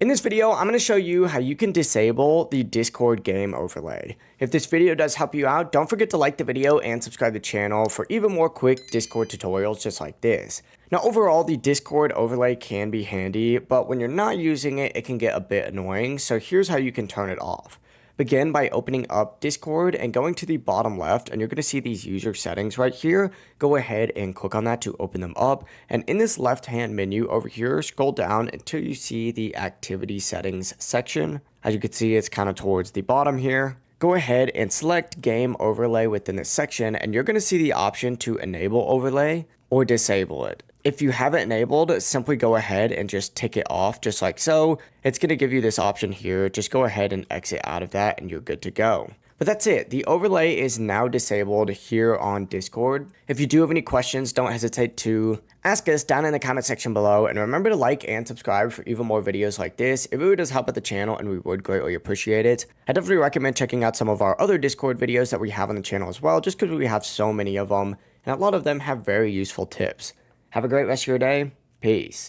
In this video, I'm going to show you how you can disable the Discord game overlay. If this video does help you out, don't forget to like the video and subscribe to the channel for even more quick Discord tutorials just like this. Now overall, the Discord overlay can be handy, but when you're not using it, it can get a bit annoying, so here's how you can turn it off. Begin by opening up Discord and going to the bottom left, and you're going to see these user settings right here. Go ahead and click on that to open them up, and in this left hand menu over here, scroll down until you see the activity settings section. As you can see, it's kind of towards the bottom here. Go ahead and select game overlay within this section, and you're going to see the option to enable overlay or disable it. If you have it enabled, simply go ahead and just tick it off just like so. It's going to give you this option here. Just go ahead and exit out of that and you're good to go. But that's it. The overlay is now disabled here on Discord. If you do have any questions, don't hesitate to ask us down in the comment section below. And remember to like and subscribe for even more videos like this. It really does help out the channel and we would greatly appreciate it. I definitely recommend checking out some of our other Discord videos that we have on the channel as well, just because we have so many of them. And a lot of them have very useful tips. Have a great rest of your day. Peace.